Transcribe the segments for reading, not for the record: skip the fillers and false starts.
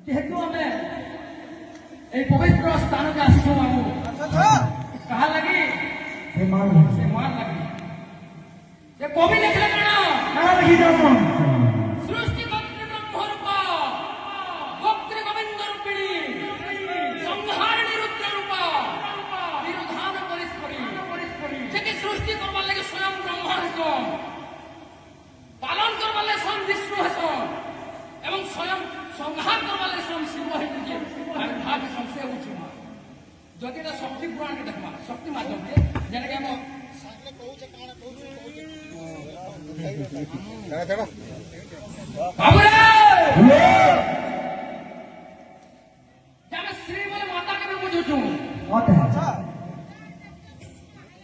যেহেতু আমি এই পবিত্র স্থানকে আসিছু বাবু কাহা লাগি ସେ ମାର ସେ ମାର লাগি যে কবি লিখলে কেন କାଣା ଲେଖିଛନ୍ সৃষ্টি কর্ত্রী ব্রহ্মরূপ ভক্তি গোবিন্দ রূপিণী সংহারিণী রুদ্র রূপ বিরোধান পরিস্পরি সে কি সৃষ্টি করবার লাগে স্বয়ং ব্রহ্ম হেসন পালন করবার লাগে স্বয়ং বিষ্ণু হেসন এবং স্বয়ং সংহার করবার লাগে স্বয়ং শিব হেসুছে আমি ভাবে সংশয় হচ্ছে মা যদি এটা শক্তি পুরাণকে দেখবা শক্তি মাধ্যমে যেটাকে আমি শ্রী বলে মাতা কেন বুঝুছু ମତେ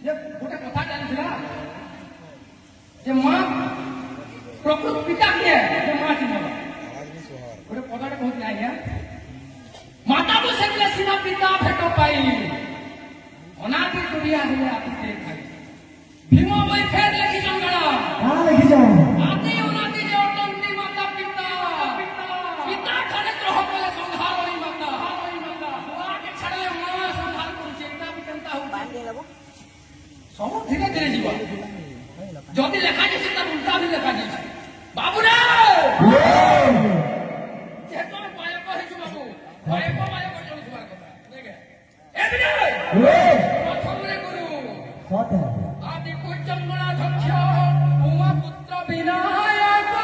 যে গোটে কথা জানিছিলা যে মা প্রকৃত পিতা কিଏ যে মা কি বল গোটে পদাটা কହୁଥିଲା ଆଜ୍ଞା ମାତାକୁ ସେଥିଲେ ସିନା ପିତା ଭେଟ ପାଇ ଅନାଦି ଦୁନିଆ ହେଲେ ଆଦିତେ ଖାଇ ଭୀମ ବହି ଫେର ଲେଖିଛନ୍ କାଣା କାଣା ଲେଖିଛନ୍ ଆଦି ଅନାଦି ଯେ ଅଟନ୍ତି ମାତା ପିତା ପିତା ଠାରେ ଗ୍ରହ କଲେ ସଂହାର ହୋଇ ମାତା ଛୁଆକେ ଛାଡ଼ିଲେ ମା ସଂହାର କରୁଛି ଏଇଟା ବି କେନ୍ତା ହଉଛି ସବୁ ଧୀରେ ଧୀରେ ଯିବ ଯଦି ଲେଖାଯାଇଛି ତାର ଉଲ୍ଟା ବି ଲେଖାଯାଇଛି ବାବୁରେ ଯେହେତୁ ଆମେ ବାୟକ ହେଇଛୁ ବାବୁ ବାୟକ ଚଳୁଥିବାର କଥା ଦେଖେ ଏବିରେ ପ୍ରଥମରେ ଗୁରୁ ସତ ଆଦି ପୂଜ୍ୟଙ୍ଗଣାଧ୍ୟକ୍ଷ ଉମା ପୁତ୍ର ବିନାୟକ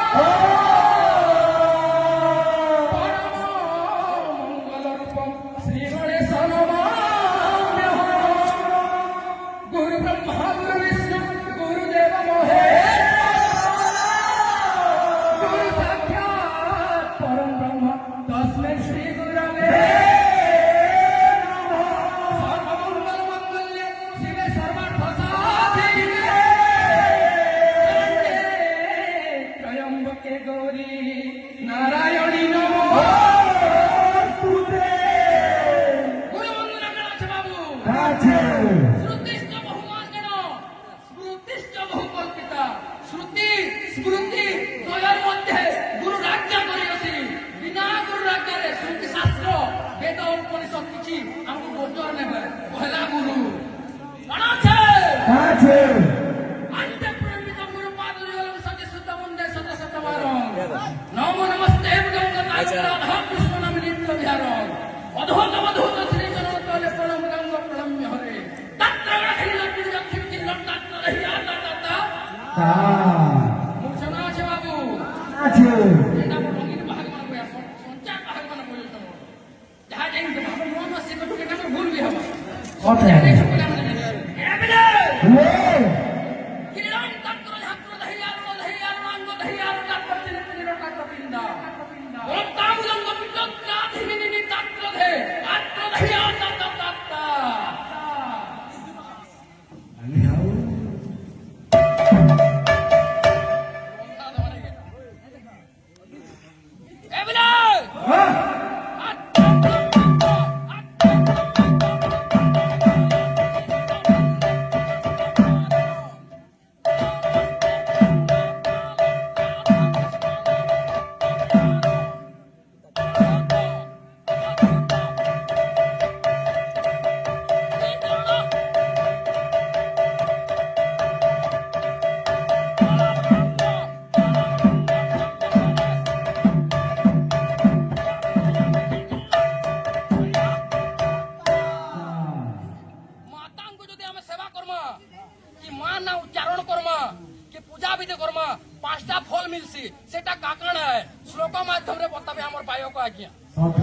ପରମ ମଙ୍ଗଳ ରୂପ ଶ୍ରୀ ଗଣେଶ ନମାମ୍ୟ ଗୁରୁ ବ୍ରହ୍ମା ଗୁରୁ ବିଷ୍ଣୁ ଗୁରୁଦେବ ମହେଶ ଗୁରୁ ସାକ୍ଷାତ୍ ପରମ ବ୍ରହ୍ମ ତସ୍ମୈ ଶ୍ରୀ ଗୁରବେ ସର୍ବମଙ୍ଗଳ ମଙ୍ଗଲ୍ୟେ ଶିବେ ସର୍ବାର୍ଥ ସାଧିକେ ଶରଣ୍ୟେ ତ୍ରୟମ୍ବକେ ଗୌରୀ ନାରାୟଣୀ ନମୋସ୍ତୁତେ ଗୁରୁ ବନ୍ଦନା କେন আছে বাবু আছে শ্রুতিশ্চ বহুমার্গেণ স্মৃতিশ্চ বহুকল্পিতা শ্রুতি স্মৃতি দ্বয়ের মধ্যে গুরু রাজ্য করিয়াছি বিনা গুরু রাজ্যরে শ্রুতি শাস্ত্র বেদ উপনিষদ কিছু আমাকে গোচর নেবে পহলা গুরু কোন আছে আছে আন্তে প্রণমিত গুরু পাদুর্যলম সতে সুত বন্দে সতে শতবারং নমো নমস্তে গঙ্গা কৃষ্ণ নাম নিত্য বিহারং অদ্ভুত অদ্ভুত শ্রী জনতলে প্রণম গঙ্গ প্রণম্য হরে তত্র রাখিল লক্ষ্মী চিল্লম তত্র রহিয়া তত্তা তা মুখনা আছে বাবু আছে এটা রঙিন ভাগমান কইয়া সঞ্চার ভাগমান কইছ যাহা জানি তো ভাব মন আছে কত কেটা ভুল বি হবা সত এবিলে কিরণ তত্র ধাত্র দহিয়া রঙ্গ দহিয়া তত্র চিন্তির তত্র পিন্দা ওম গঙ্গ পিত্রা ধিমিনি তত্র ধে তত্র দহিয়া তত্র তত্তা এবিলে মাতাଙ୍କୁ যদি ଆମେ ସେବା କର୍ମା କି ମା ନା ଉଚ୍ଚାରଣ କର୍ମା କି ପୂଜା ବିଧି କର୍ମା ପାଞ୍ଚଟା ଫଳ ମିଲ୍ସି ସେଟା କାକଣ ଶ୍ଲୋକ ମାଧ୍ୟମରେ ବତାବେ ଆମର ବାୟକ ଆଜ୍ଞା ସତ